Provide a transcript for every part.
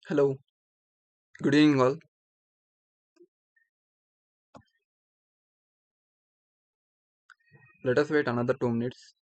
Hello, good evening all. Let us wait another 2 minutes.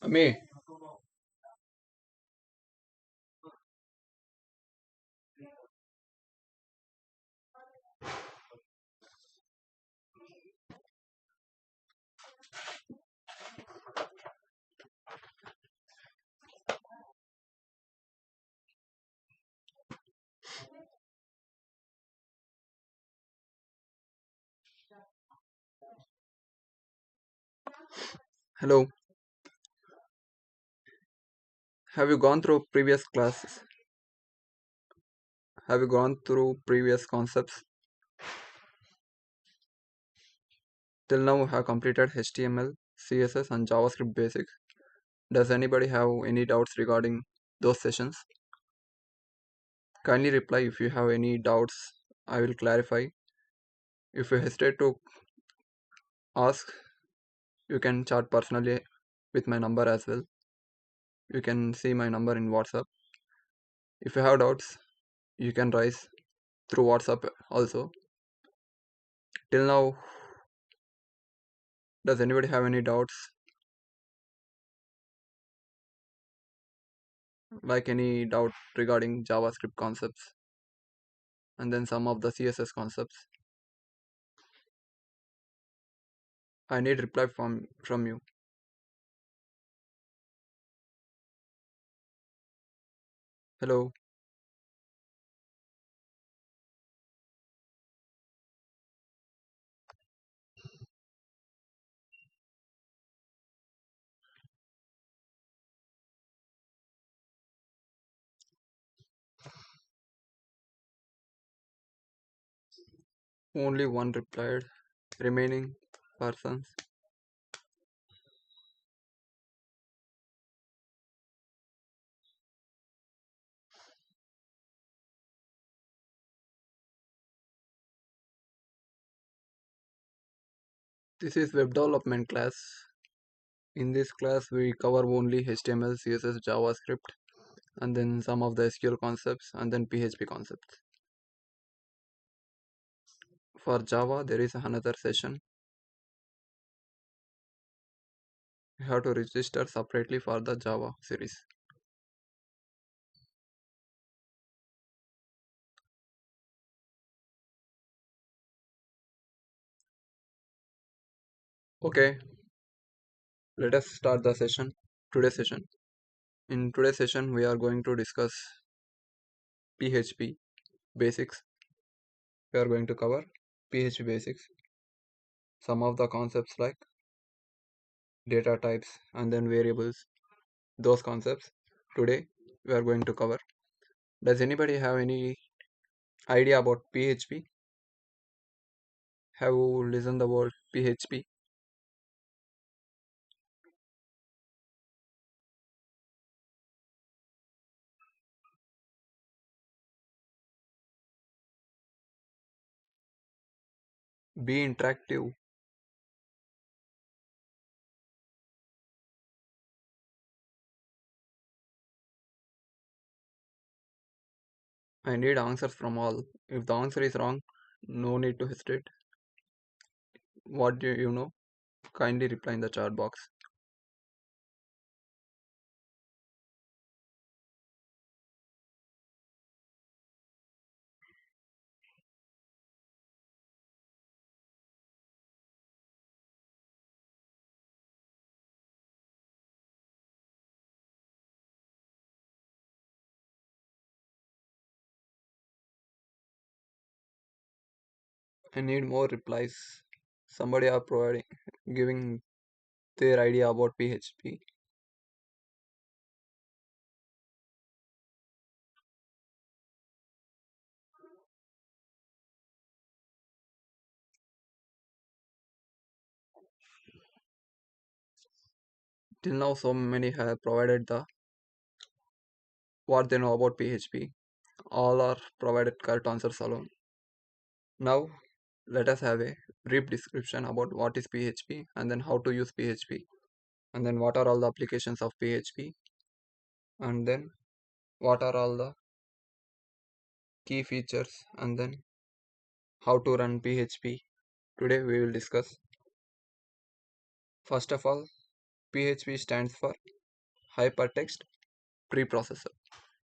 Me. Hello, have you gone through previous classes? Have you gone through previous concepts? Till now, have completed HTML, CSS, and JavaScript basics. Does anybody have any doubts regarding those sessions? Kindly reply if you have any doubts. I will clarify. If you hesitate to ask, you can chat personally with my number as well. You can see my number in WhatsApp. If you have doubts, you can raise through WhatsApp also. Till now, does anybody have any doubts, like any doubt regarding JavaScript concepts and then some of the CSS concepts? I need reply from you. Hello, only one replied. Remaining persons. This is web development class. In this class, we cover only HTML, CSS, JavaScript, and then some of the SQL concepts, and then PHP concepts. For Java, there is another session. You have to register separately for the Java series. Okay, let us start the session. Today's session. In today's session, we are going to discuss PHP basics. We are going to cover PHP basics, some of the concepts like data types and then variables. Those concepts today we are going to cover. Does anybody have any idea about PHP? Have you listened the word PHP? Be interactive. I need answers from all. If the answer is wrong, no need to hesitate. What do you know? Kindly reply in the chat box. I need more replies. Somebody are providing, giving their idea about PHP. Till now, so many have provided the what they know about PHP. All are provided correct answers alone. Now, let us have a brief description about what is PHP and then how to use PHP and then what are all the applications of PHP and then what are all the key features and then how to run PHP. Today we will discuss. First of all, PHP stands for Hypertext Preprocessor.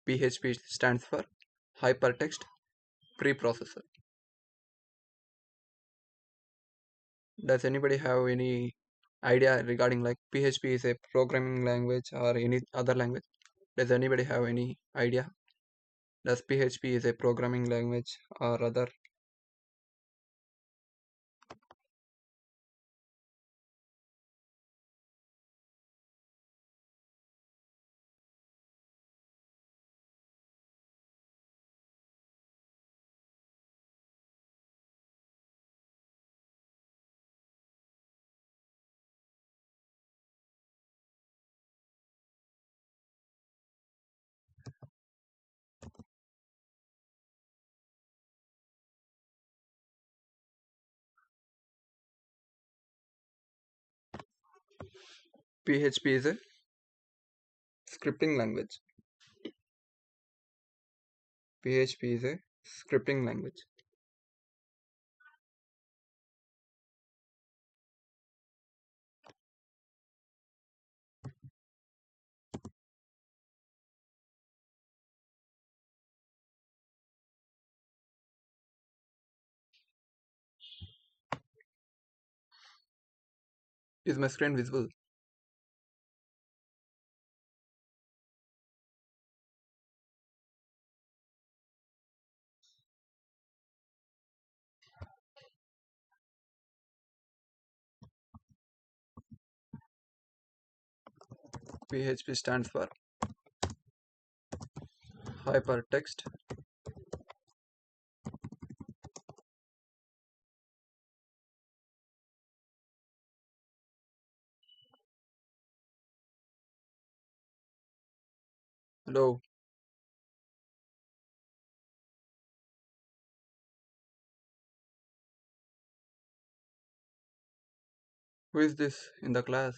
PHP stands for Hypertext Preprocessor. Does anybody have any idea regarding like PHP is a programming language or any other language? Does anybody have any idea? Does PHP is a programming language or other? PHP is a scripting language. PHP is a scripting language. Is my screen visible? PHP stands for Hypertext Hello, who is this in the class?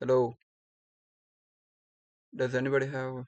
Hello, does anybody have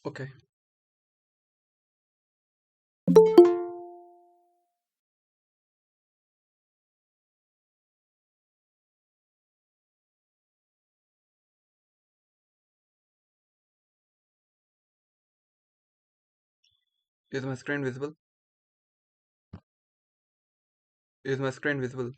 Okay. Is my screen visible? Is my screen visible?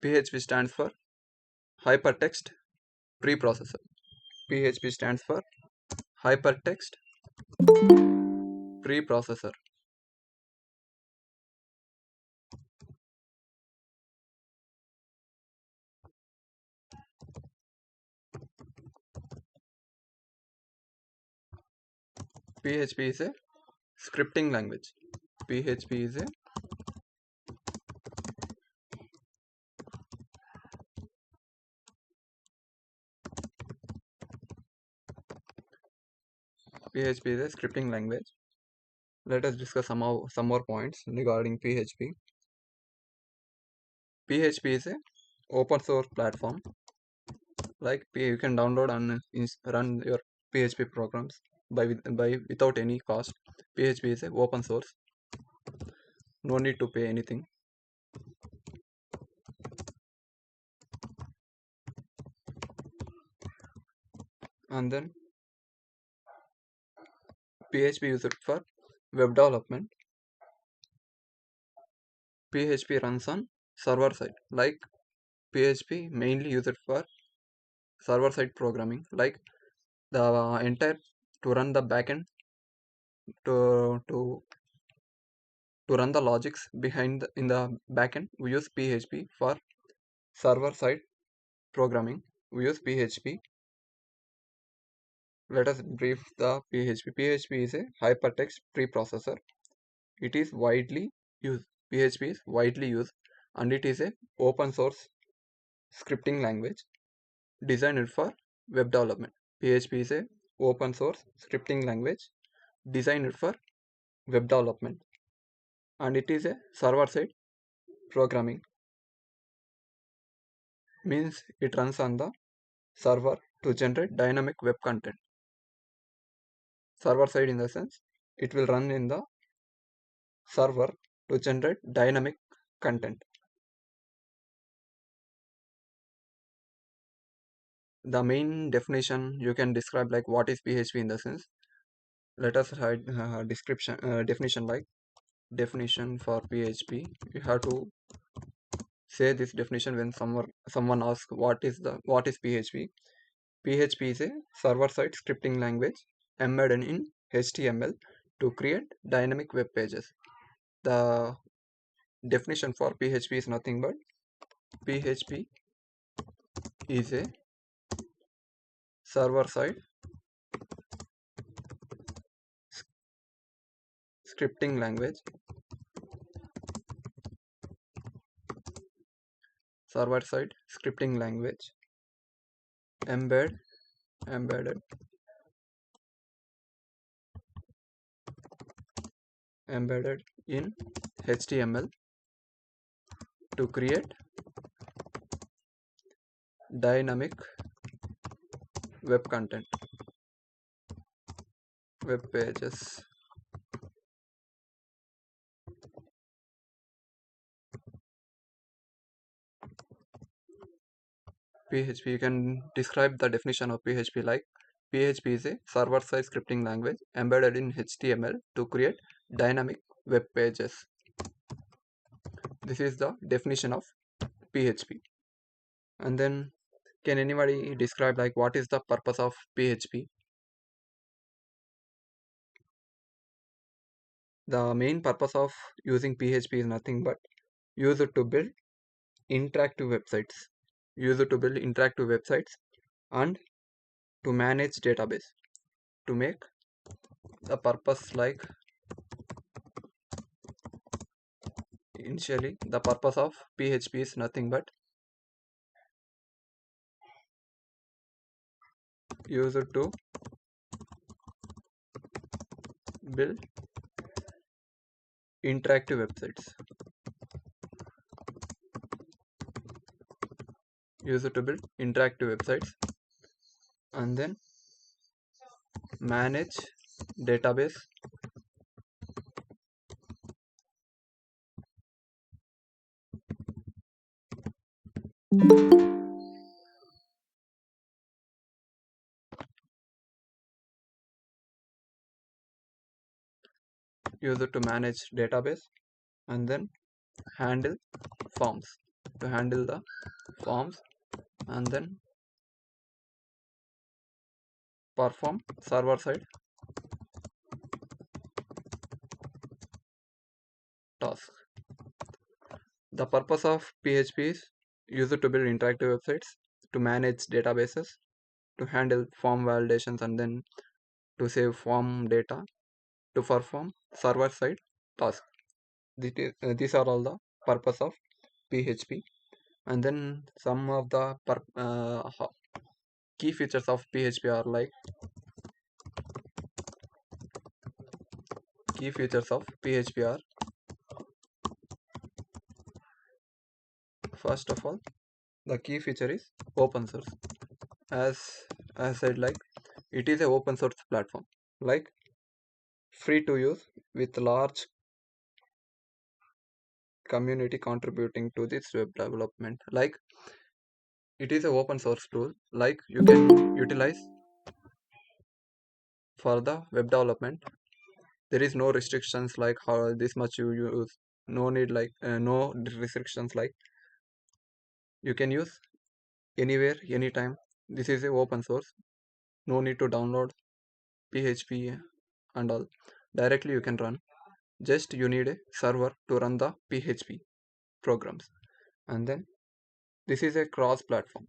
PHP stands for Hypertext Preprocessor. PHP stands for Hypertext Preprocessor. PHP is a scripting language. PHP is a PHP is a scripting language. Let us discuss some more points regarding PHP. PHP is a open source platform. Like you can download and run your PHP programs by without any cost. PHP is a open source. No need to pay anything. And then PHP used for web development. PHP runs on server side. Like PHP mainly used for server side programming. Like the entire to run the backend to to to run the logics behind in the backend. We use PHP for server side programming. We use PHP. Let us brief the PHP. PHP is a hypertext preprocessor. It is widely used. PHP is widely used and it is a open source scripting language designed for web development. PHP is a open source scripting language designed for web development and it is a server side programming, means it runs on the server to generate dynamic web content. Server side in the sense it will run in the server to generate dynamic content. The main definition you can describe like what is PHP in the sense. Let us write description definition like definition for PHP. You have to say this definition when someone asks what is PHP. PHP is a server-side scripting language embedded in HTML to create dynamic web pages. The definition for PHP is nothing but PHP is a server-side scripting language, server-side scripting language embedded embedded in HTML to create dynamic web content, web pages. PHP, you can describe the definition of PHP like PHP is a server-side scripting language embedded in HTML to create dynamic web pages. This is the definition of PHP. And then, can anybody describe like what is the purpose of PHP? The main purpose of using PHP is nothing but use it to build interactive websites. Use it to build interactive websites and to manage database. To make the purpose like initially the purpose of PHP is nothing but use it to build interactive websites. Use it to build interactive websites. And then manage database. Use it to manage database. And then handle forms, to handle the forms. And then perform server side task. The purpose of PHP is used to build interactive websites, to manage databases, to handle form validations, and then to save form data, to perform server side tasks. These are all the purpose of PHP. And then some of the key features of PHP are like, key features of PHP are, first of all, the key feature is open source. As I said, like, it is a open source platform, like free to use, with large community contributing to this web development. Like, it is a open source tool, like you can utilize for the web development. There is no restrictions like how this much you use. No need, like no restrictions, like you can use anywhere, anytime. This is a open source. No need to download PHP and all. Directly you can run. Just you need a server to run the PHP programs. And then this is a cross platform.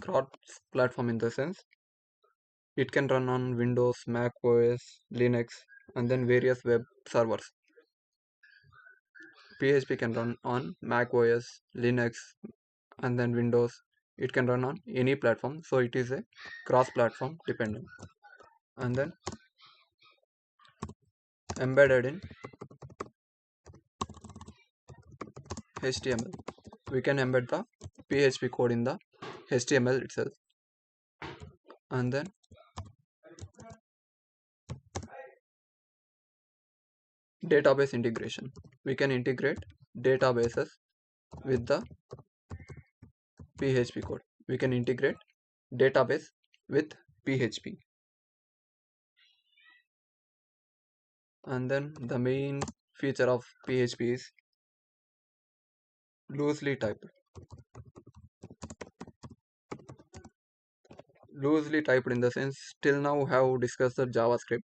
Cross platform in the sense, it can run on Windows, Mac OS, Linux, and then various web servers. PHP can run on Mac OS, Linux, and then Windows. It can run on any platform, so it is a cross platform dependent. And then embedded in HTML, we can embed the PHP code in the HTML itself. And then database integration, we can integrate databases with the PHP code. We can integrate database with PHP. And then the main feature of PHP is loosely typed. Loosely typed in the sense, till now we have discussed the JavaScript.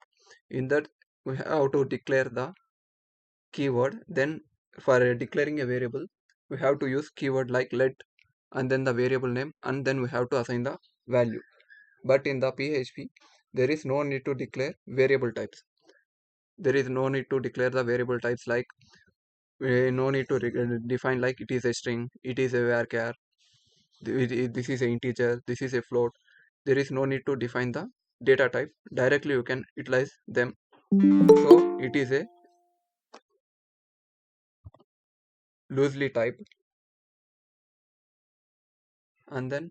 In that, we have to declare the keyword. Then for declaring a variable, we have to use keyword like let, and then the variable name, and then we have to assign the value. But in the PHP, there is no need to declare variable types. There is no need to declare the variable types, like no need to define like it is a string, it is a varchar, this is a integer, this is a float. There is no need to define the data type. Directly you can utilize them. So it is a loosely typed. And then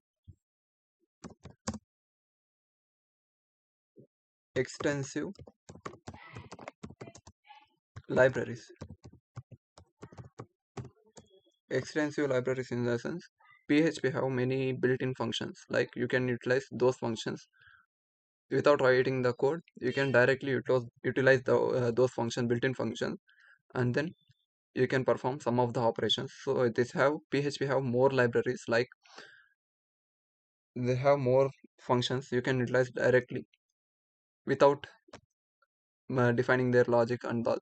extensive libraries. Extensive libraries in the sense, PHP have many built-in functions, like you can utilize those functions without writing the code. You can directly utilize those function built-in functions, and then you can perform some of the operations. So this have PHP have more libraries, like they have more functions you can utilize directly without defining their logic and all.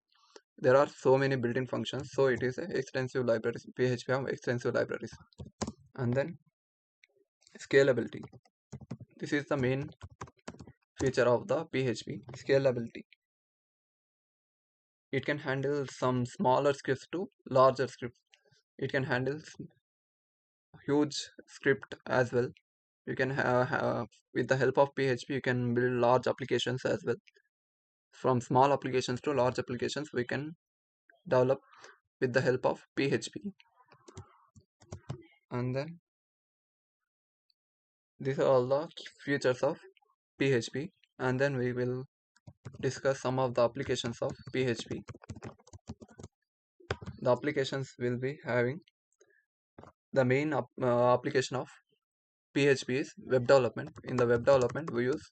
There are so many built-in functions, so it is a extensive libraries. PHP have extensive libraries. And then scalability, this is the main feature of the PHP. Scalability, it can handle some smaller scripts to larger scripts. It can handle huge script as well. You can have with the help of PHP, you can build large applications as well. From small applications to large applications, we can develop with the help of PHP. And then these are all the features of PHP. And then we will discuss some of the applications of PHP. The applications will be having the main application of PHP is web development. In the web development, we use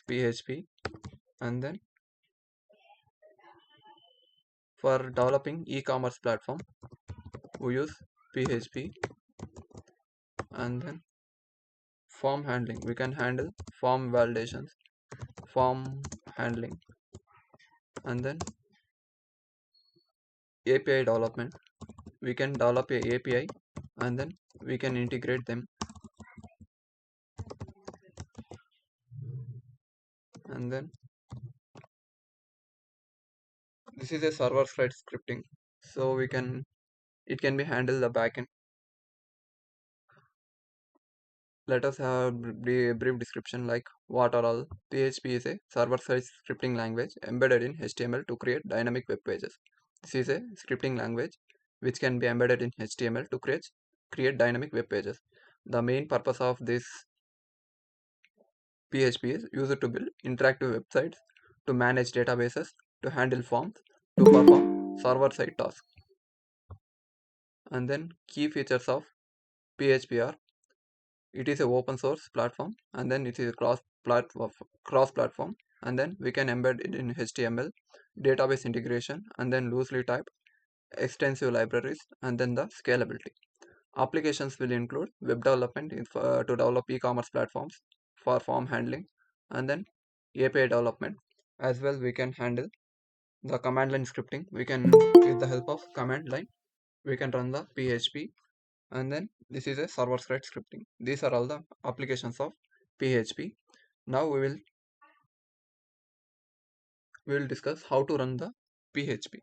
PHP, and then for developing e-commerce platform, we use PHP, and then form handling. We can handle form validations, form handling, and then API development. We can develop a API, and then we can integrate them, and then this is a server side scripting. So it can be handled the backend. Let us have a brief description like what are all. PHP is a server-side scripting language embedded in HTML to create dynamic web pages. This is a scripting language which can be embedded in HTML to create dynamic web pages. The main purpose of this PHP is used to build interactive websites, to manage databases, to handle forms, to perform server-side tasks. And then key features of PHP are: it is a open source platform, and then it is a cross platform, and then we can embed it in HTML, database integration, and then loosely typed, extensive libraries, and then the scalability. Applications will include web development to develop e-commerce platforms, for form handling, and then API development. As well, we can handle the command line scripting. We can, with the help of command line, we can run the PHP, and then this is a server side scripting. These are all the applications of PHP. Now we will discuss how to run the PHP.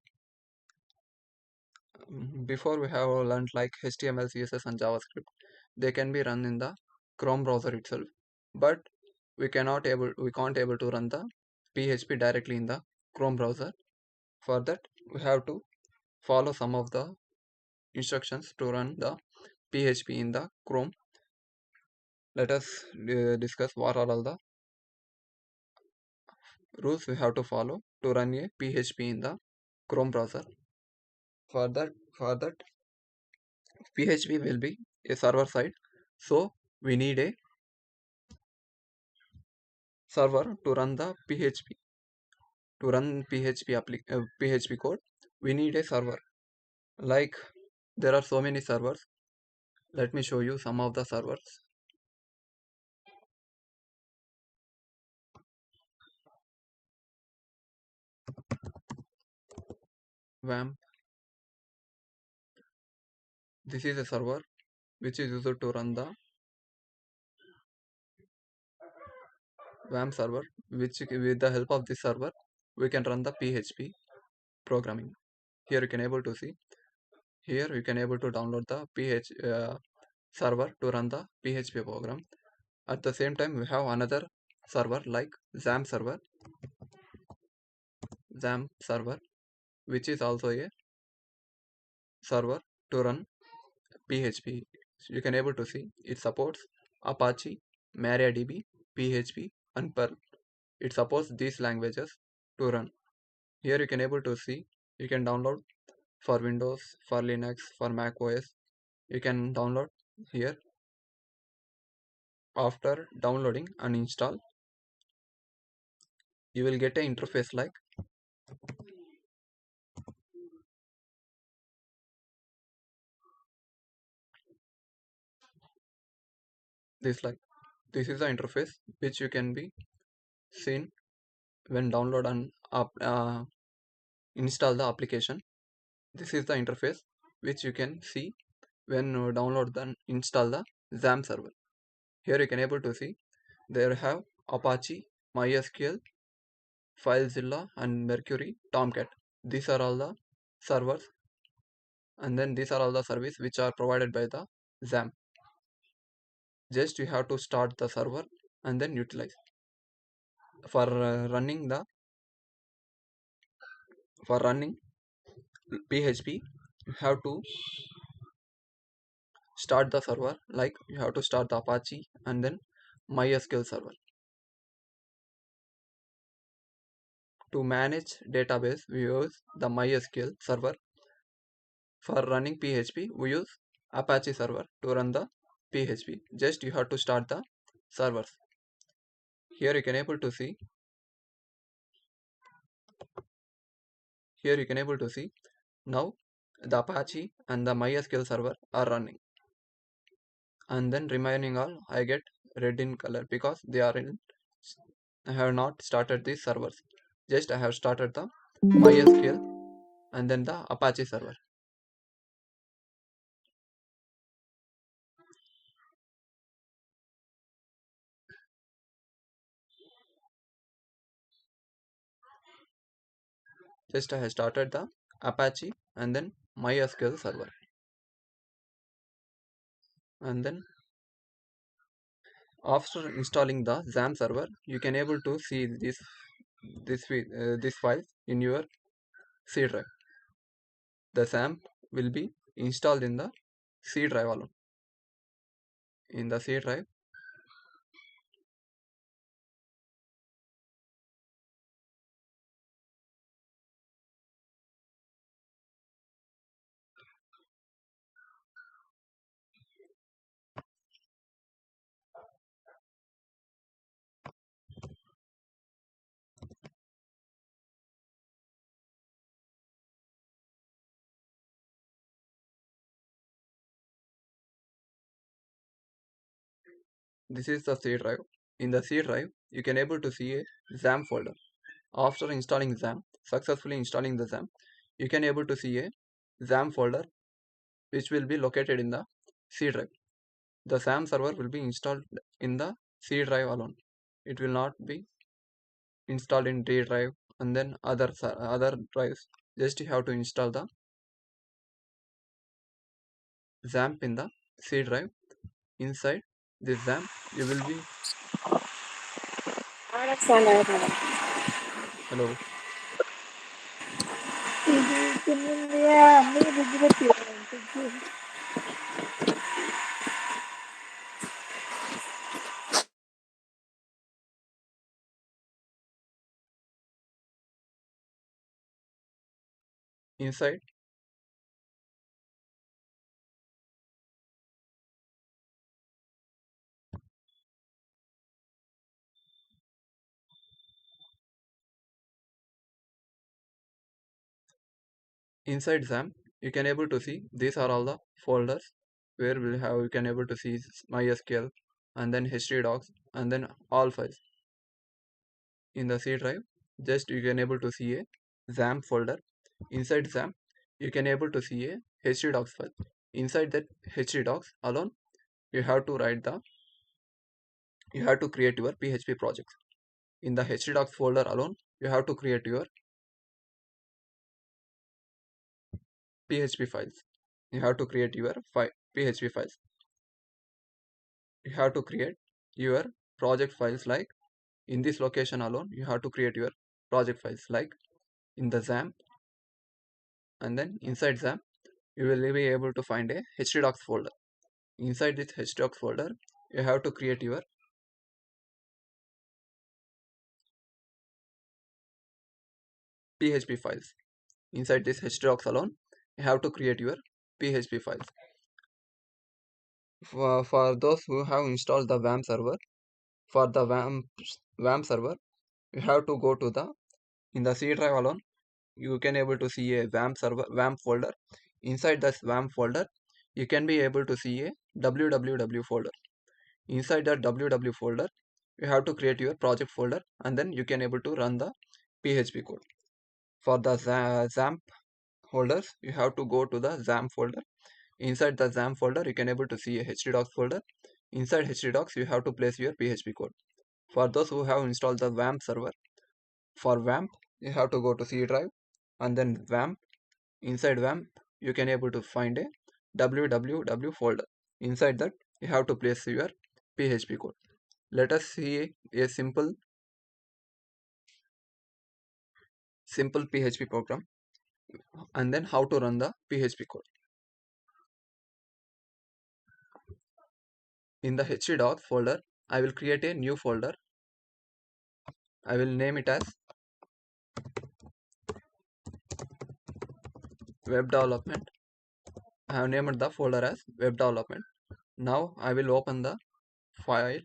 Before, we have learned like HTML, CSS, and JavaScript. They can be run in the Chrome browser itself, but we can't able to run the PHP directly in the Chrome browser. For that, we have to follow some of the instructions to run the PHP in the Chrome. Let us discuss what are all the rules we have to follow to run a PHP in the Chrome browser. For that PHP will be a server side, so we need a server to run the PHP. To run PHP code, we need a server. Like, there are so many servers. Let me show you some of the servers. WAMP. This is a server which is used to run the WAMP server, which with the help of this server we can run the PHP programming. Here you can able to see. Here you can able to download the server to run the PHP program. At the same time, we have another server like XAMPP server, which is also a server to run PHP. You can able to see it supports Apache, MariaDB, PHP, and Perl. It supports these languages to run. Here you can able to see, you can download for Windows, for Linux, for Mac OS. You can download here. After downloading and install, you will get an interface like this. Like, this is the interface which you can be seen when download and install the application. This is the interface which you can see when download and install the XAMPP server. Here you can able to see there have Apache, MySQL, FileZilla, and Mercury, Tomcat. These are all the servers, and then these are all the services which are provided by the XAMPP. Just you have to start the server and then utilize. For running PHP, you have to start the server, like you have to start the Apache and then MySQL server. To manage database, we use the MySQL server. For running PHP, we use Apache server to run the PHP. Just you have to start the servers. Here you can able to see. Here you can able to see now the Apache and the MySQL server are running, and then remaining all I get red in color because they are in. I have not started these servers. Just I have started the MySQL and then the Apache server. Just I have started the Apache and then MySQL server, and then after installing the XAMPP server, you can able to see this file in your C drive. The XAMPP will be installed in the C drive alone. In the C drive, this is the C drive. In the C drive, you can able to see a XAMPP folder. After installing XAMPP, successfully installing the XAMPP, you can able to see a XAMPP folder which will be located in the C drive. The XAMPP server will be installed in the C drive alone. It will not be installed in D drive and then other drives. Just you have to install the XAMPP in the C drive. Inside this XAMPP, you will be hello. Inside inside XAMPP, you can able to see these are all the folders where we have you can able to see MySQL and then history docs and then all files in the C drive. Just you can able to see a XAMPP folder. Inside XAMPP, you can able to see a history docs file. Inside that history docs alone, you have to create your PHP projects. In the history docs folder alone, you have to create your PHP files. You have to create your PHP files. You have to create your project files, like in this location alone you have to create your project files, like in the XAMPP, and then inside XAMPP you will be able to find a htdocs folder. Inside this htdocs folder you have to create your PHP files. Inside this htdocs alone you have to create your PHP files. For those who have installed the WAMP server, for the WAMP server, you have to go to the in the C drive alone. You can able to see a WAMP folder. Inside this WAMP folder, you can be able to see a www folder. Inside that www folder, you have to create your project folder, and then you can able to run the PHP code. For the XAMPP folders, you have to go to the XAMPP folder. Inside the XAMPP folder, you can able to see a htdocs folder. Inside htdocs, you have to place your PHP code. For those who have installed the WAMP server, For WAMP, you have to go to C drive and then WAMP. Inside WAMP, you can able to find a www folder. Inside that, you have to place your PHP code. Let us see a simple PHP program and then how to run the PHP code. In the htdoc folder, I will create a new folder. I will name it as web development. I have named the folder as web development. Now I will open the file.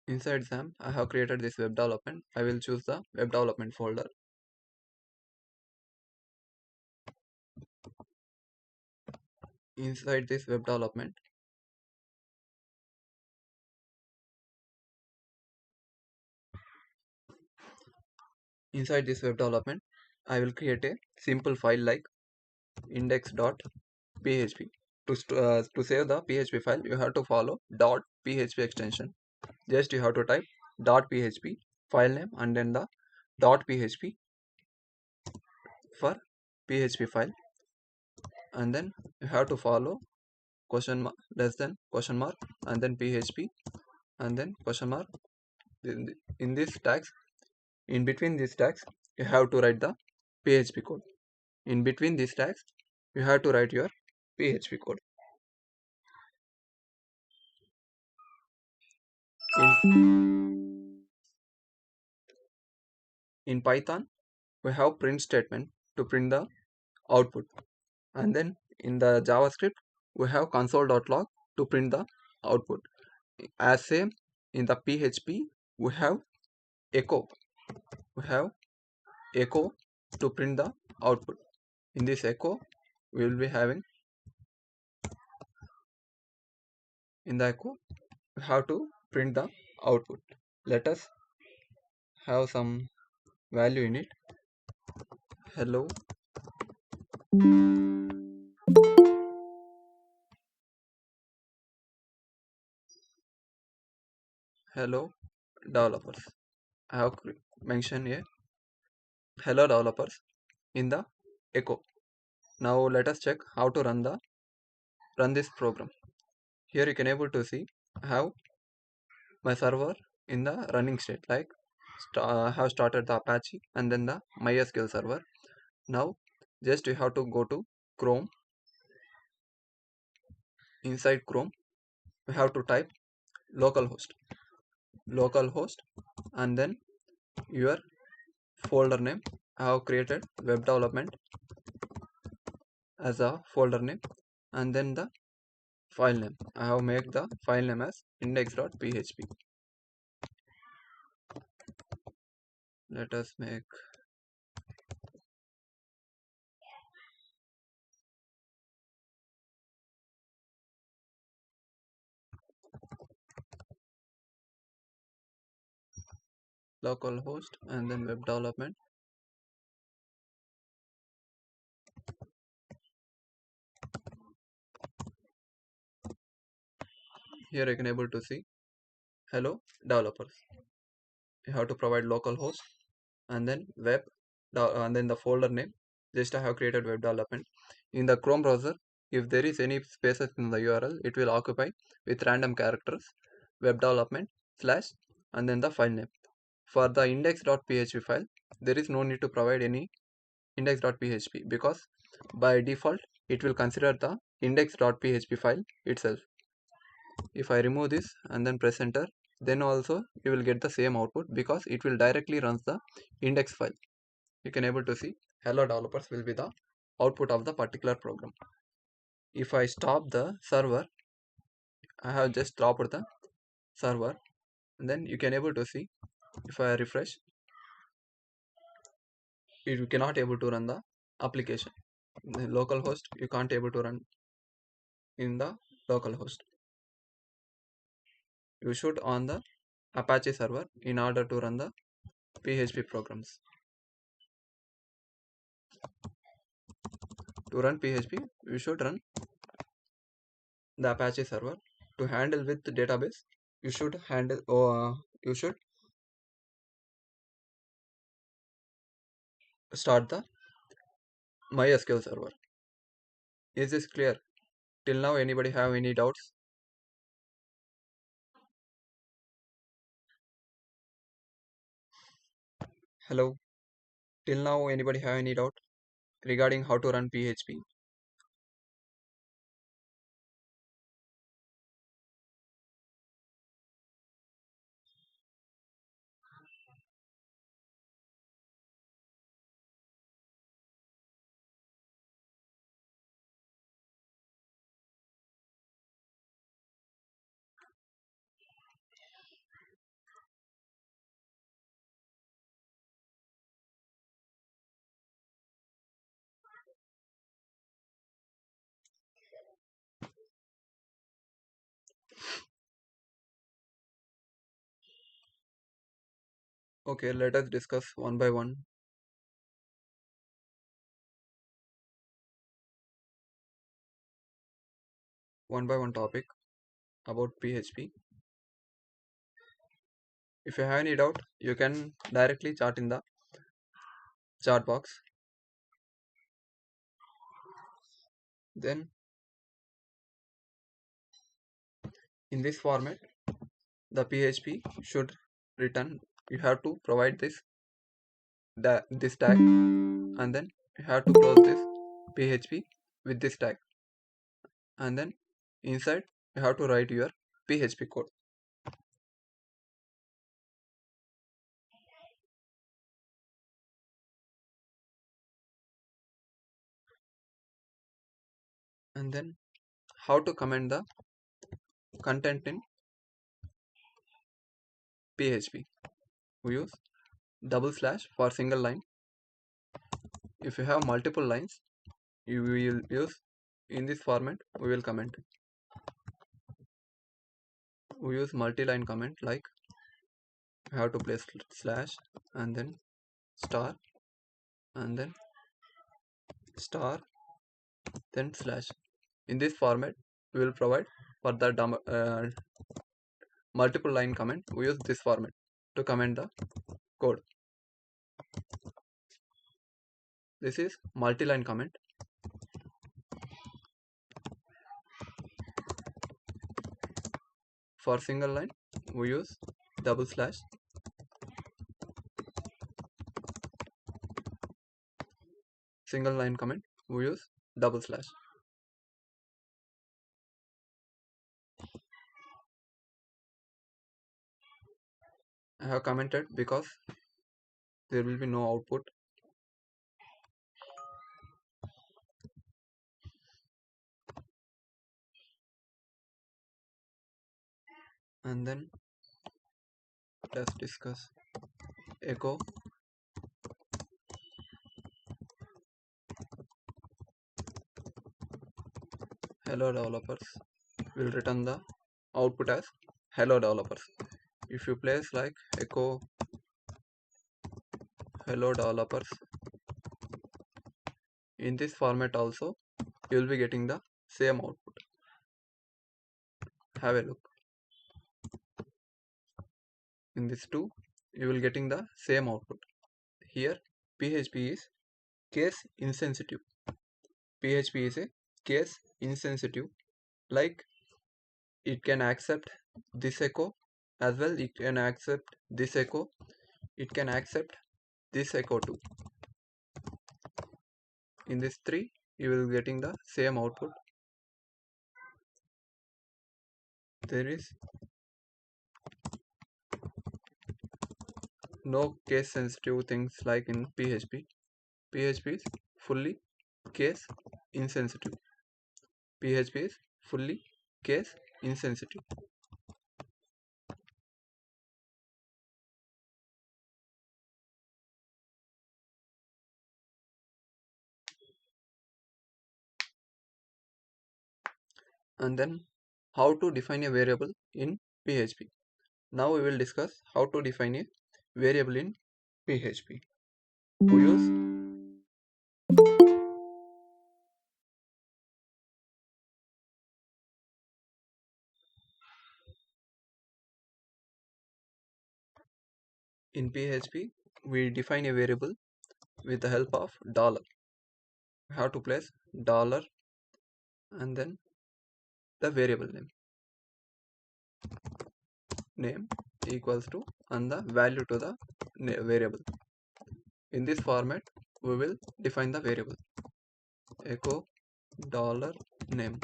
Inside XAMPP, I have created this web development. I will choose the web development folder. Inside this web development, I will create a simple file like index.php. To save the PHP file, you have to follow .php extension. Just you have to type .php file name and then the .php for PHP file, and then you have to follow question mark less than question mark and then PHP and then question mark. In this tags, in between these tags, you have to write the PHP code. In between these tags, you have to write your PHP code. In Python, we have print statement to print the output, and then in the JavaScript, we have console.log to print the output. As same in the PHP, we have echo. We have echo to print the output. In this echo, we will be having in the echo, we have to print the output. Let us have some value in it. Hello developers. I have mentioned a hello developers in the echo. Now let us check how to run this program. Here you can able to see I have my server in the running state, like have started the Apache and then the MySQL server. Now just you have to go to Chrome. Inside Chrome, we have to type localhost, and then your folder name. I have created web development as a folder name, and then the file name. I have made the file name as index.php. Let us make localhost and then web development. Here I can able to see hello developers. You have to provide localhost and then web and then the folder name. Just I have created web development. In the Chrome browser, if there is any spaces in the URL, it will occupy with random characters web development slash and then the file name. For the index.php file, there is no need to provide any index.php because by default it will consider the index.php file itself. If I remove this and then press enter, then also you will get the same output because it will directly runs the index file. You can able to see hello developers will be the output of the particular program. If I stop the server, I have just stopped the server, and then you can able to see if I refresh, you cannot able to run the application. The localhost you can't able to run in the localhost. You should on the Apache server in order to run the PHP programs. To run PHP, you should run the Apache server. To handle with the database, you should you should start the MySQL server. Is this clear? Till now, anybody have any doubts? Hello. Till now, anybody have any doubt regarding how to run PHP? Okay, let us discuss one by one topic about PHP. If you have any doubt, you can directly chat in the chat box. Then, in this format, the PHP should return. You have to provide this tag, and then you have to close this PHP with this tag, and then inside you have to write your PHP code. And then how to comment the content in PHP. We use double slash for single line. If you have multiple lines, you will use in this format. We will comment. We use multi-line comment, like you have to place slash and then star and then star then slash. In this format, we will provide for the multiple line comment. We use this format to comment the code. This is multi-line comment. For single line, we use double slash. Single line comment, we use double slash. I have commented because there will be no output. And then let's discuss echo hello developers will return the output as hello developers. If you place like echo hello developers in this format also, you will be getting the same output. Have a look. In this too, you will getting the same output. Here PHP is case insensitive. PHP is a case insensitive, like it can accept this echo as well, it can accept this echo, it can accept this echo too. In this three, you will getting the same output. There is no case sensitive things like in PHP. PHP is fully case insensitive. PHP is fully case insensitive. And then how to define a variable in PHP. Now we will discuss how to define a variable in PHP. We use In PHP, we define a variable with the help of dollar. We have to place dollar and then the variable name equals to and the value to the variable. In this format, we will define the variable echo dollar name.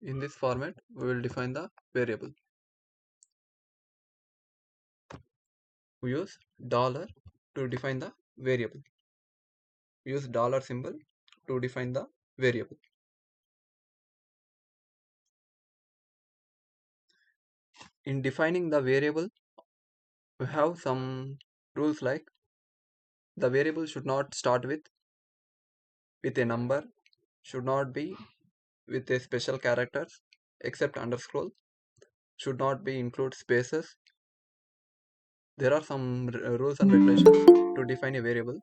In this format, we will define the variable. We use dollar to define the variable. We use dollar symbol to define the variable. In defining the variable, we have some rules like the variable should not start with a number, should not be with a special characters except underscore, should not be include spaces. There are some rules and regulations to define a variable.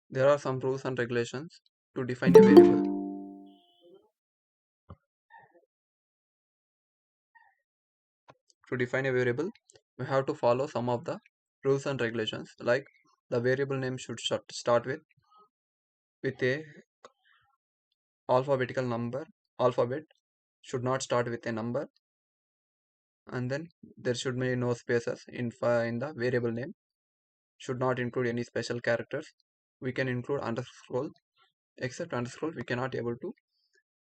There are some rules and regulations to define a variable. To define a variable, we have to follow some of the rules and regulations like the variable name should start with a alphabetical number. Alphabet should not start with a number, and then there should be no spaces in the variable name, should not include any special characters. We can include underscore, except underscore we cannot able to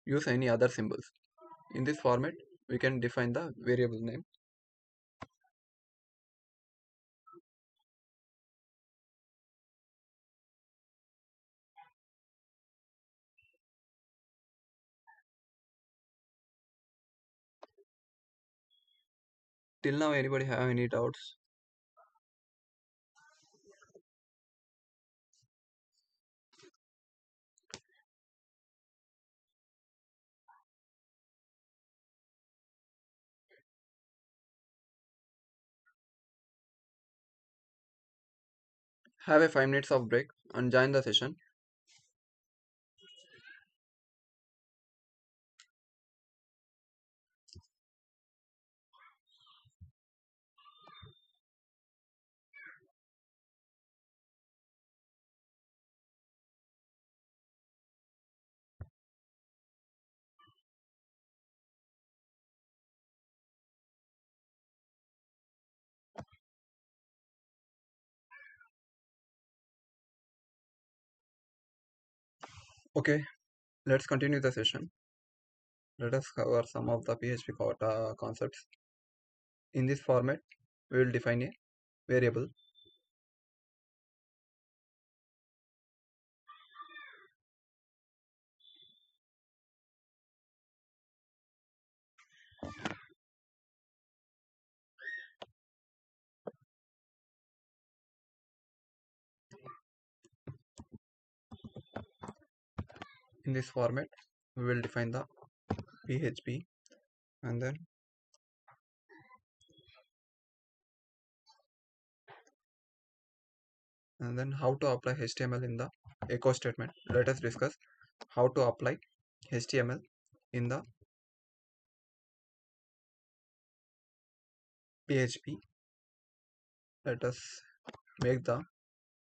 use any other symbols. In this format, we can define the variable name. Till now, anybody have any doubts? Have a 5 minutes of break and join the session. Okay, let's continue the session. Let us cover some of the PHP concepts. In this format, we will define a variable. In this format, we will define the PHP and then how to apply HTML in the echo statement. Let us discuss how to apply HTML in the PHP. Let us make the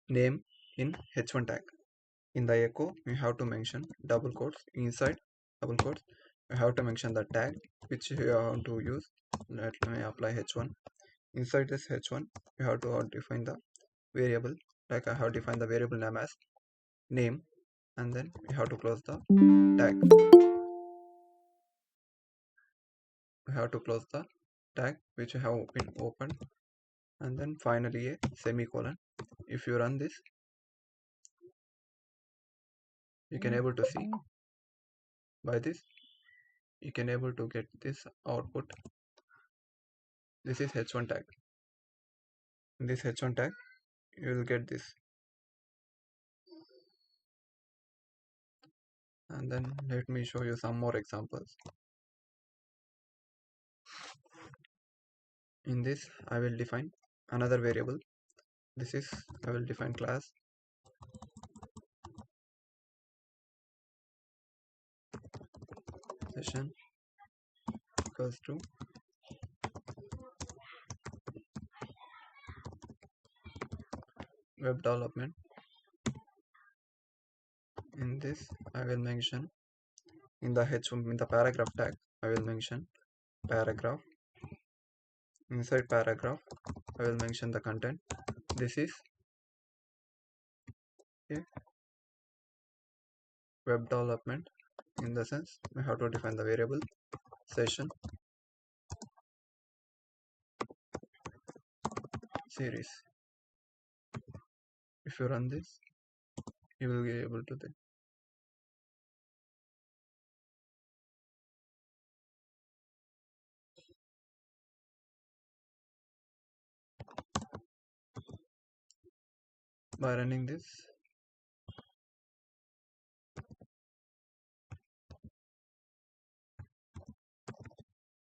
name in h1 tag. In the echo, we have to mention double quotes. Inside double quotes, we have to mention the tag which we want to use. Let me apply h1. Inside this h1, we have to define the variable. Like I have defined the variable name as name, and then we have to close the tag. We have to close the tag which we have been opened, and then finally a semicolon. If you run this, you can able to see by this you can able to get this output. This is h1 tag. In this h1 tag you will get this, and then let me show you some more examples. In this I will define another variable. This is, I will define class session equals to web development. In this I will mention, in the in the paragraph tag I will mention paragraph. Inside paragraph I will mention the content. This is a web development. In the sense we have to define the variable session series. If you run this, you will be able to do. By running this,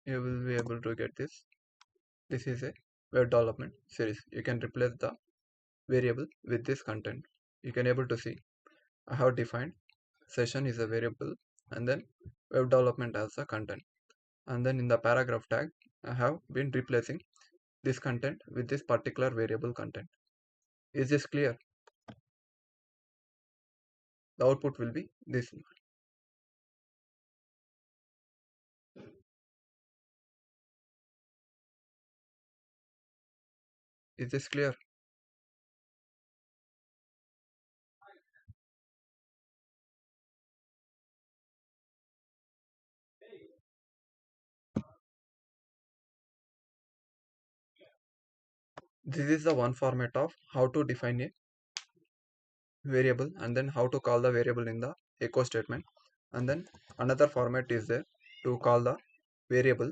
you will be able to get this. This is a web development series. You can replace the variable with this content. You can able to see I have defined session is a variable and then web development as a content, and then in the paragraph tag I have been replacing this content with this particular variable content. Is this clear? The output will be this. Is this clear? This is the one format of how to define a variable and then how to call the variable in the echo statement, and then another format is there to call the variable.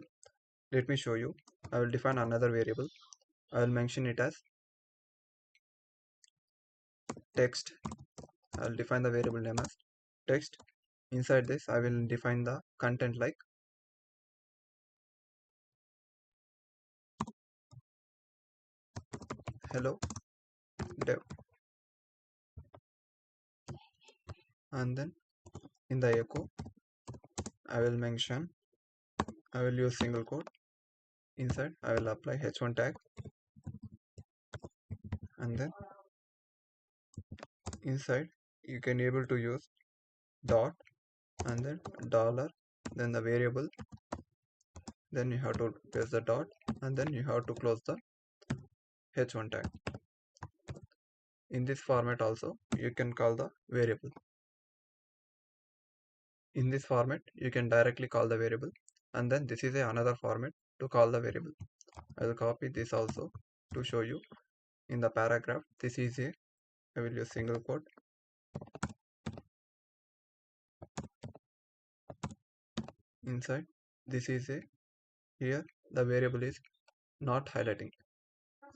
Let me show you. I will define another variable. I will mention it as text. I will define the variable name as text. Inside this I will define the content like hello dev, and then in the echo I will mention, I will use single quote. Inside I will apply h1 tag, and then inside you can able to use dot and then dollar, then the variable, then you have to paste the dot, and then you have to close the h1 tag. In this format also you can call the variable. In this format you can directly call the variable, and then this is another format to call the variable. I will copy this also to show you. In the paragraph this is a, I will use single quote. Inside this is a, here the variable is not highlighting,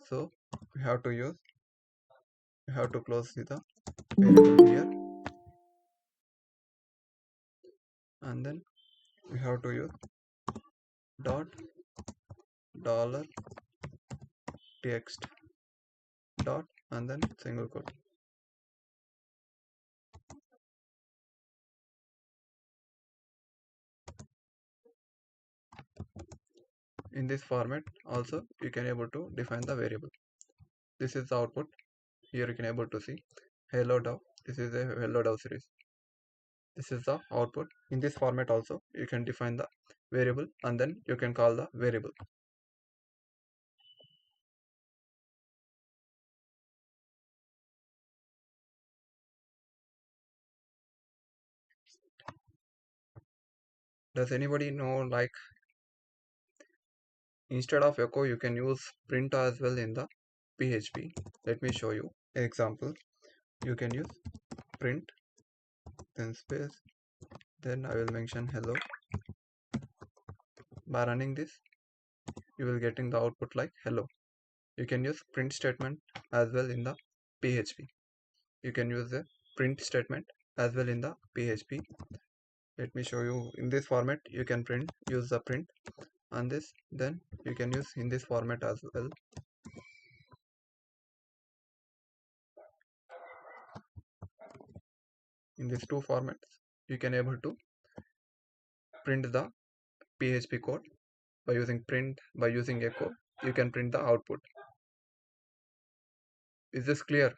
so we have to use, we have to close the variable here, and then we have to use dot dollar text dot and then single quote. In this format also you can able to define the variable. This is the output. Here you can able to see hello dove. This is a hello dove series. This is the output. In this format also you can define the variable and then you can call the variable. Does anybody know, like, instead of echo you can use print as well in the PHP? Let me show you example. You can use print, then space, then I will mention hello. By running this you will getting the output like hello. You can use print statement as well in the PHP. You can use the print statement as well in the PHP. Let me show you. In this format you can print, use the print, and this then you can use in this format as well. In these two formats, you can able to print the PHP code by using print. By using echo, you can print the output. Is this clear?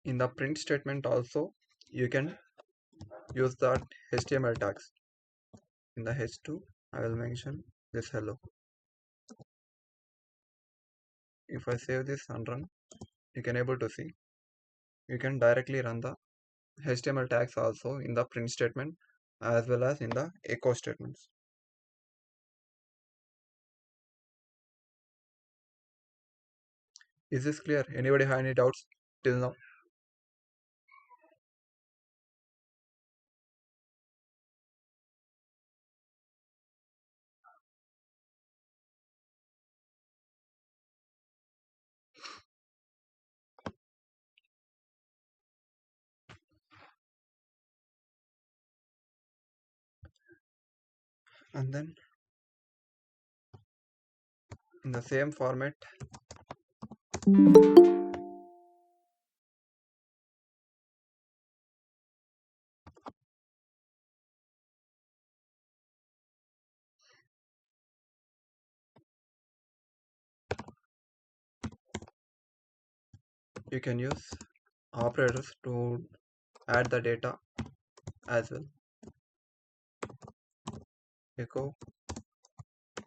In the print statement also, you can use the HTML tags. In the H2, I will mention this hello. If I save this and run, you can able to see. You can directly run the HTML tags also in the print statement as well as in the echo statements. Is this clear? Anybody have any doubts till now? And then in the same format, you can use operators to add the data as well. Echo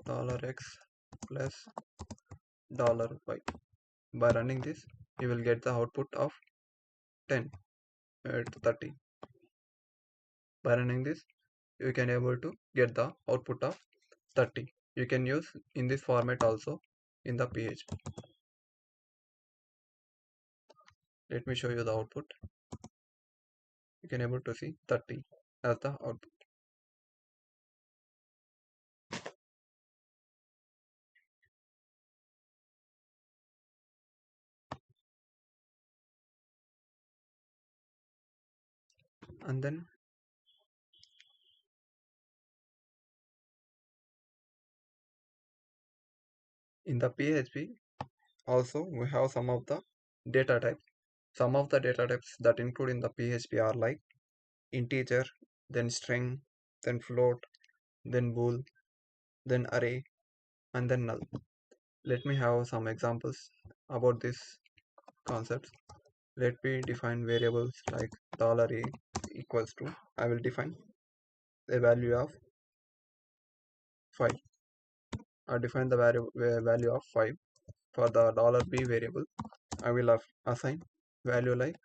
$x plus $y. By running this, you will get the output of 10 at 30. By running this, you can able to get the output of 30. You can use in this format also in the PHP. Let me show you the output. You can able to see 30 as the output. And then in the PHP also we have some of the data types. Some of the data types that include in the PHP are like integer, then string, then float, then bool, then array, and then null. Let me have some examples about these concepts. Let me define variables like $a equals to, I will define a value of 5. I define the value of 5. For the $b variable, I will assign value like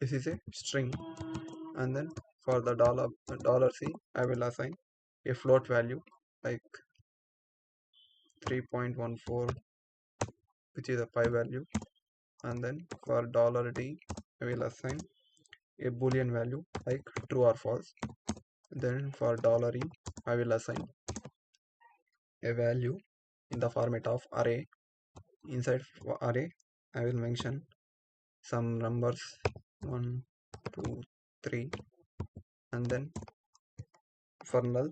this is a string, and then for the $c, I will assign a float value like 3.14, which is a pi value, and then for $d, I will assign a boolean value like true or false. Then for $e, I will assign a value in the format of array. Inside array, I will mention some numbers 1, 2, 3, and then for null,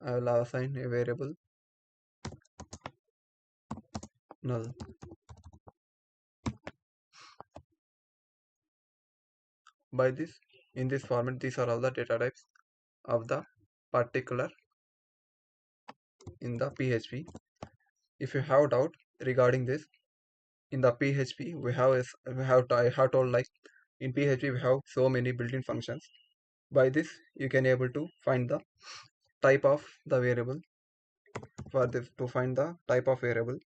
I will assign a variable null. By this, in this format, these are all the data types of the particular in the PHP. If you have doubt regarding this, in the PHP I have told like in PHP we have so many built-in functions. By this, you can able to find the type of the variable. For this, to find the type of variable,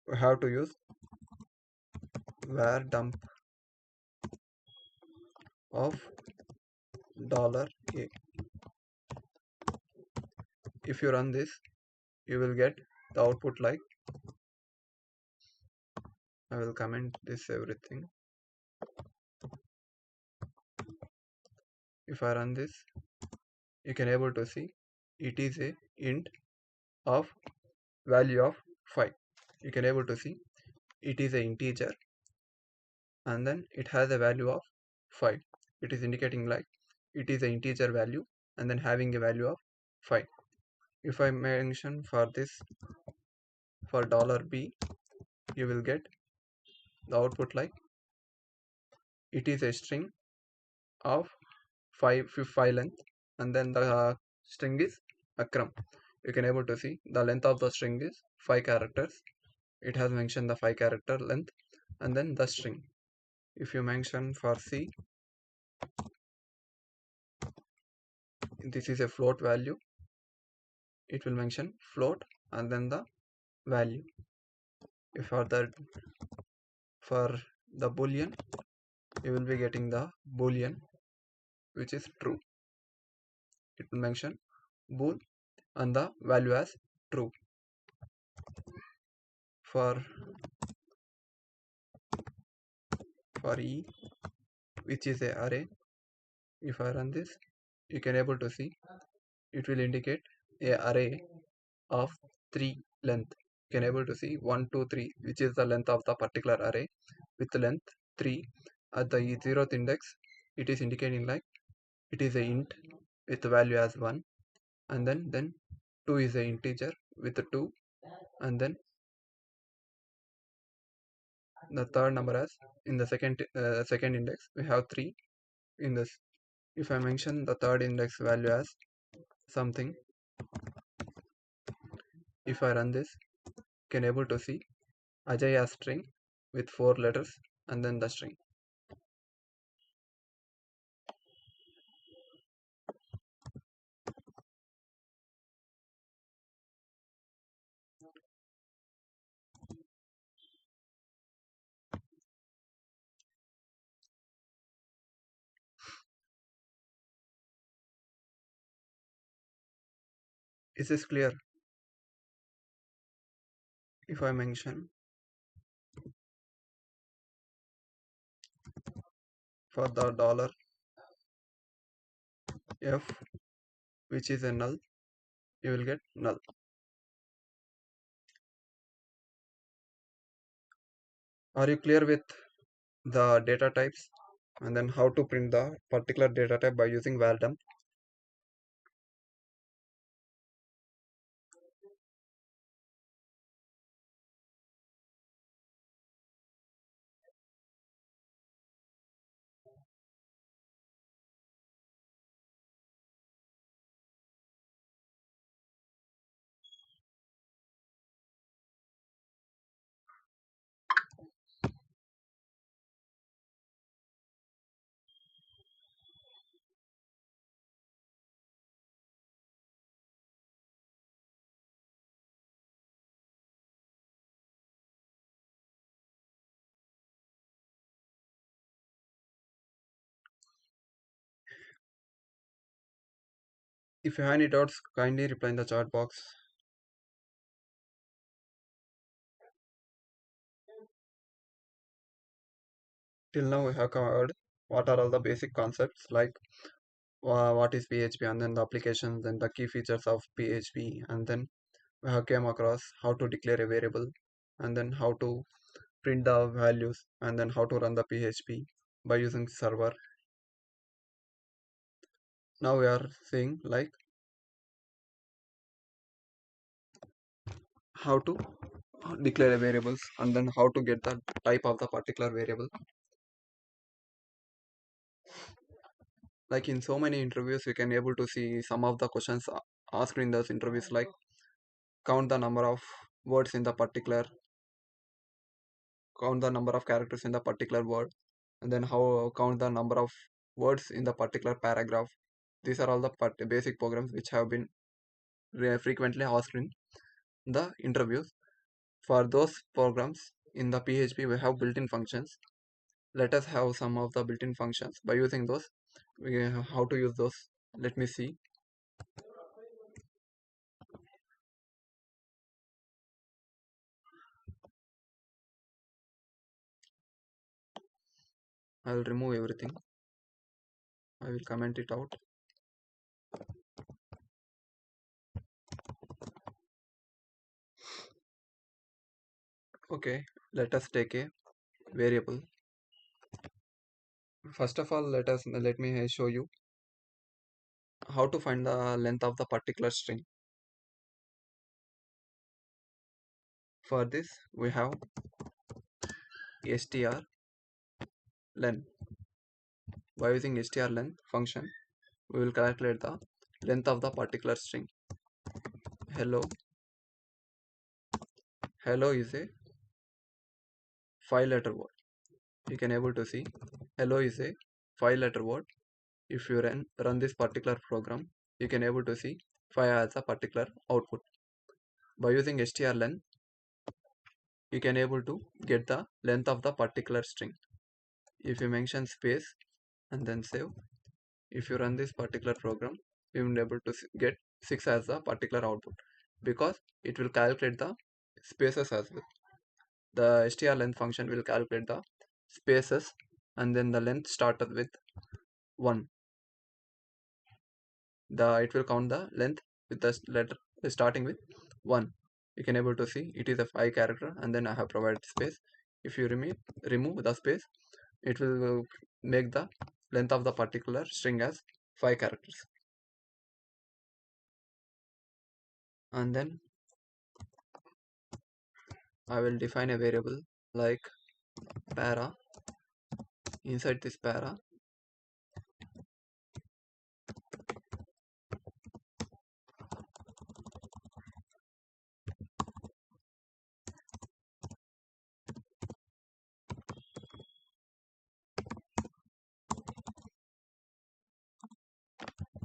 we have to use var dump of $a. If you run this, you will get the output like, I will comment this everything. If I run this, you can able to see it is a int of value of 5. You can able to see it is an integer, and then it has a value of 5. It is indicating like it is an integer value and then having a value of 5. If I mention for this, for $b, you will get the output like it is a string of 5 length, and then the string is Akram. You can able to see the length of the string is 5 characters. It has mentioned the 5 character length, and then the string. If you mention for C, this is a float value. It will mention float and then the value. If for the boolean, you will be getting the boolean which is true. It will mention bool and the value as true. For E, which is a array, if I run this, you can able to see it will indicate a array of 3 length. You can able to see 1 2 3, which is the length of the particular array with length 3. At the 0th index, it is indicating like it is a int with the value as 1, and then 2 is a integer with the 2, and then the third number as in the second index we have 3 in this. If I mention the third index value as something, if I run this, you can able to see Ajay as string with 4 letters and then the string. Is this clear? If I mention for the $f, which is a null, you will get null. Are you clear with the data types and then how to print the particular data type by using valdump? If you have any doubts, kindly reply in the chat box. Till now we have covered what are all the basic concepts like what is PHP, and then the applications and the key features of PHP, and then we have came across how to declare a variable, and then how to print the values, and then how to run the PHP by using server. Now we are seeing like how to declare a variables and then how to get the type of the particular variable. Like in so many interviews, you can able to see some of the questions asked in those interviews like count the number of words in the particular, count the number of characters in the particular word, and then how count the number of words in the particular paragraph. These are all the basic programs which have been frequently asked in the interviews. For those programs in the PHP, we have built-in functions. Let us have some of the built-in functions. By using those, how to use those, let me see. I will remove everything. I will comment it out. Okay, let us take a variable. First of all, let me show you how to find the length of the particular string. For this, we have strlen. By using strlen function, we will calculate the length of the particular string. Hello. Hello is a 5-letter word. You can able to see hello is a 5-letter word. If you run this particular program, you can able to see 5 as a particular output. By using strlen, you can able to get the length of the particular string. If you mention space and then save, if you run this particular program, you will be able to get 6 as a particular output, because it will calculate the spaces as well. The strlen function will calculate the spaces, and then the length started with 1. It will count the length with the letter starting with 1. You can able to see it is a 5 character, and then I have provided space. If you remove the space, it will make the length of the particular string as 5 characters. And then I will define a variable like para. Inside this para,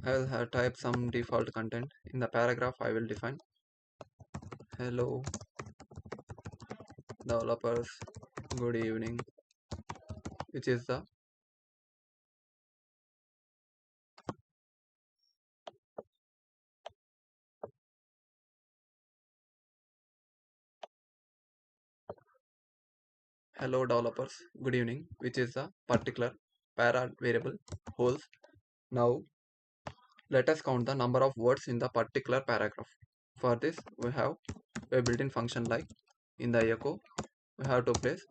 I will have type some default content. In the paragraph, I will define hello developers, good evening, which is the hello developers, good evening, which is the particular para variable holds. Now let us count the number of words in the particular paragraph. For this, we have a built-in function like in the echo, we have to place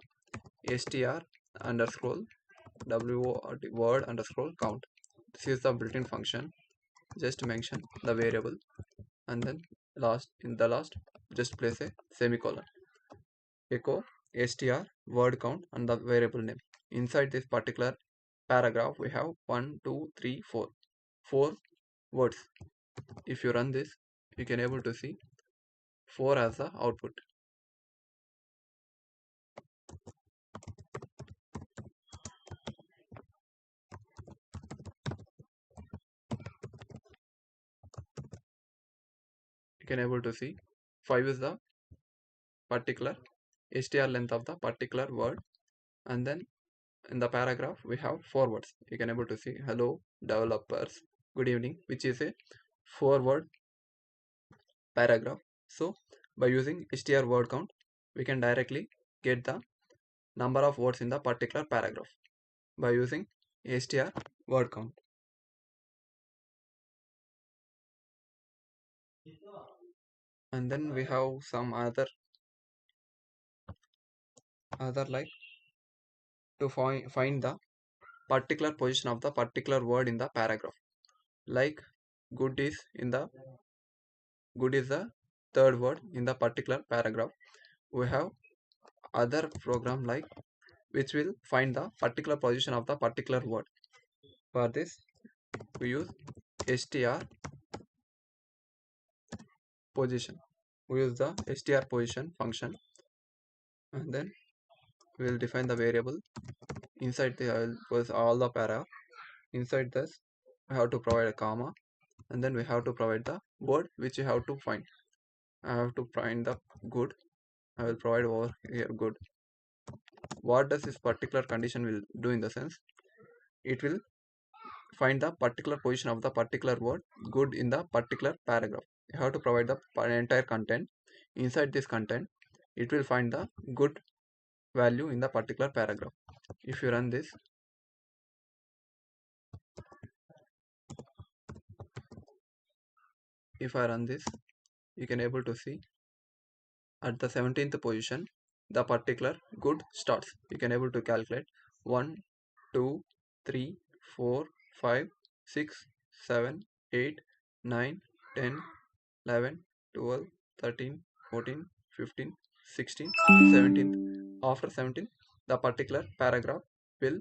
str underscore word underscore count. This is the built-in function. Just mention the variable, and then last just place a semicolon. Echo str word count and the variable name. Inside this particular paragraph, we have 1, 2, 3, 4. 4 words. If you run this, you can able to see 4 as the output. You can able to see 5 is the particular str length of the particular word, and then in the paragraph we have 4 words. You can able to see hello developers, good evening, which is a 4-word paragraph. So by using str word count, we can directly get the number of words in the particular paragraph by using str word count. And then we have some other like to find the particular position of the particular word in the paragraph. Like good is in the good is the third word in the particular paragraph. We have other program like which will find the particular position of the particular word. For this, we use str position. We use the str position function, and then we will define the variable. Inside the was all the para. Inside this, we have to provide a comma, and then we have to provide the word which you have to find. I have to find the good. I will provide over here good. What does this particular condition will do in the sense? It will find the particular position of the particular word good in the particular paragraph. You have to provide the entire content. Inside this content, it will find the good value in the particular paragraph. If you run this, if I run this, you can able to see at the 17th position the particular good starts. You can able to calculate 1 2 3 4 5 6 7 8 9 10 11 12 13 14 15 16 17. After 17, the particular paragraph will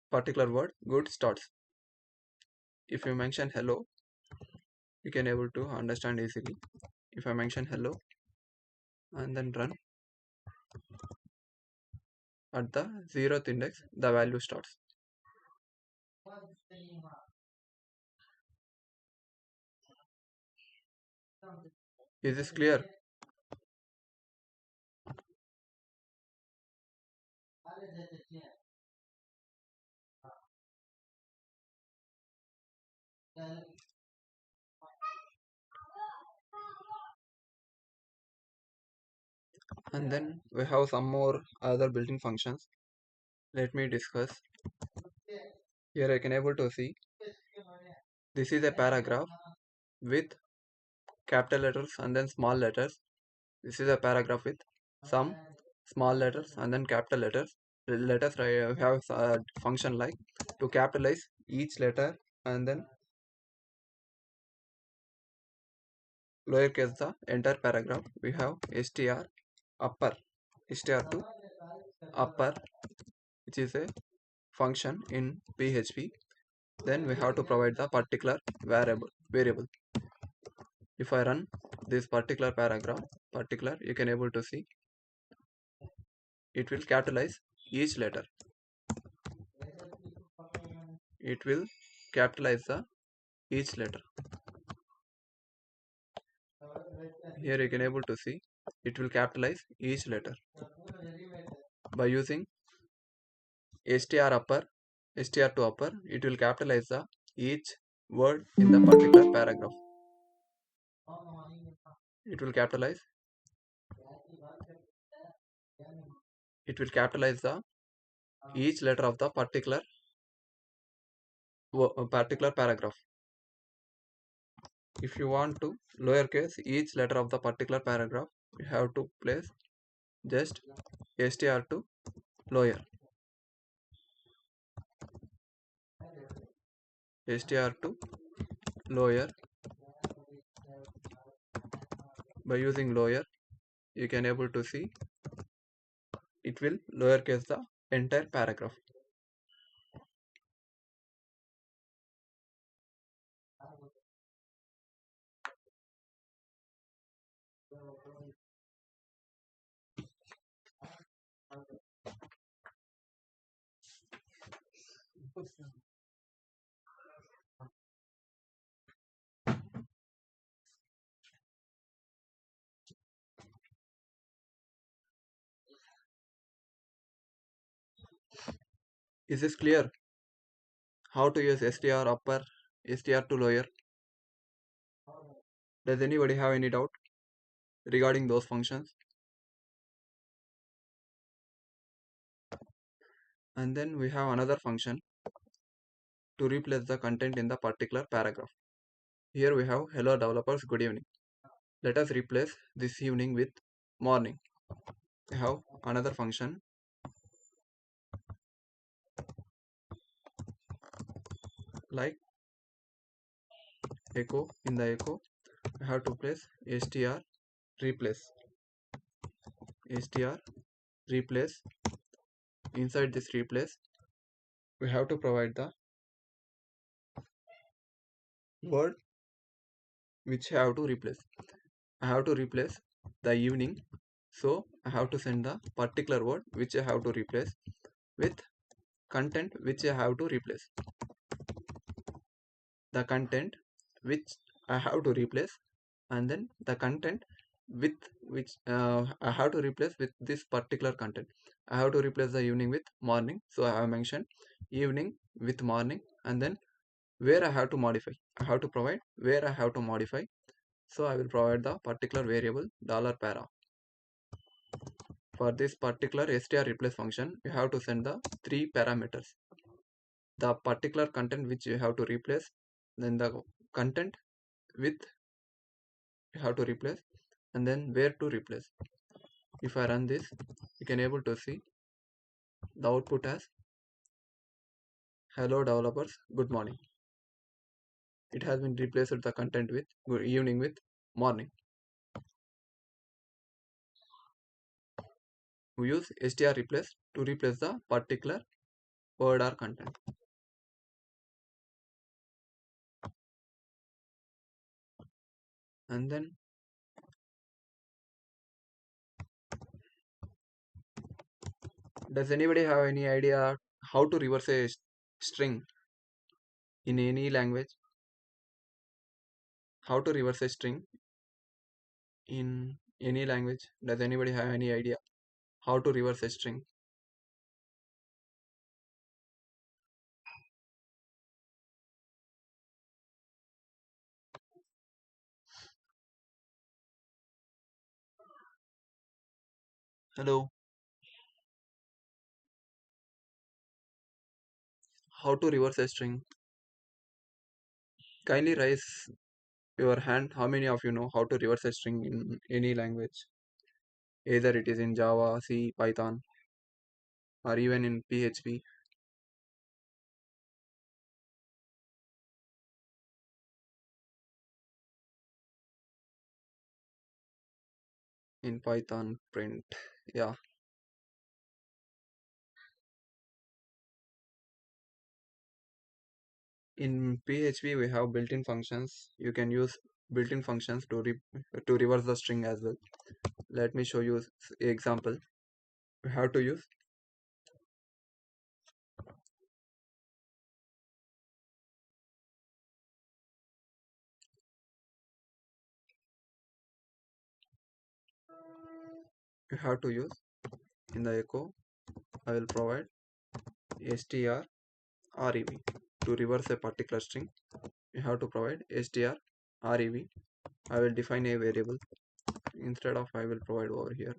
particular word good starts. If you mention hello, you can able to understand easily. If I mention hello and then run, at the 0th index the value starts. Is this clear? And then we have some more other built-in functions. Let me discuss. Here I can able to see this is a paragraph with capital letters and then small letters. This is a paragraph with some small letters and then capital letters. Letters have a function like to capitalize each letter and then lowercase the entire paragraph. We have str upper, str to upper, which is a function in PHP. Then we have to provide the particular variable. If I run this particular paragraph, particular, you can able to see it will capitalize each letter. It will capitalize the each letter. Here you can able to see it will capitalize each letter by using str upper, str to upper. It will capitalize the each word in the particular paragraph. It will capitalize. It will capitalize the each letter of the particular paragraph. If you want to lowercase each letter of the particular paragraph, you have to place just str to lower, str to lower. By using lower, you can able to see it will lowercase the entire paragraph. Is this clear? How to use str upper, str to lower? Does anybody have any doubt regarding those functions? And then we have another function to replace the content in the particular paragraph. Here we have hello developers, good evening. Let us replace this evening with morning. We have another function like echo. In the echo, we have to place str replace, str replace. Inside this replace, we have to provide the word which I have to replace. I have to replace the evening, so I have to send the particular word which I have to replace with content which I have to replace. The content which I have to replace, and then the content with which I have to replace with this particular content. I have to replace the evening with morning, so I have mentioned evening with morning, and then where I have to modify. I have to provide where I have to modify, so I will provide the particular variable $para. For this particular str replace function, you have to send the three parameters: the particular content which you have to replace, then the content with you have to replace, and then where to replace. If I run this, you can able to see the output as hello developers, good morning. It has been replaced the content with good evening with morning. We use str replace to replace the particular word or content. And then does anybody have any idea how to reverse a string in any language? How to reverse a string in any language? Does anybody have any idea how to reverse a string? Hello. How to reverse a string? Kindly raise your hand. How many of you know how to reverse a string in any language? Either it is in Java, C, Python, or even in PHP. In Python, print. Yeah. In PHP, we have built-in functions. You can use built-in functions to reverse the string as well. Let me show you example. We have to use we have to use in the echo. I will provide str rev to reverse a particular string. You have to provide str rev. I will define a variable instead of I will provide over here.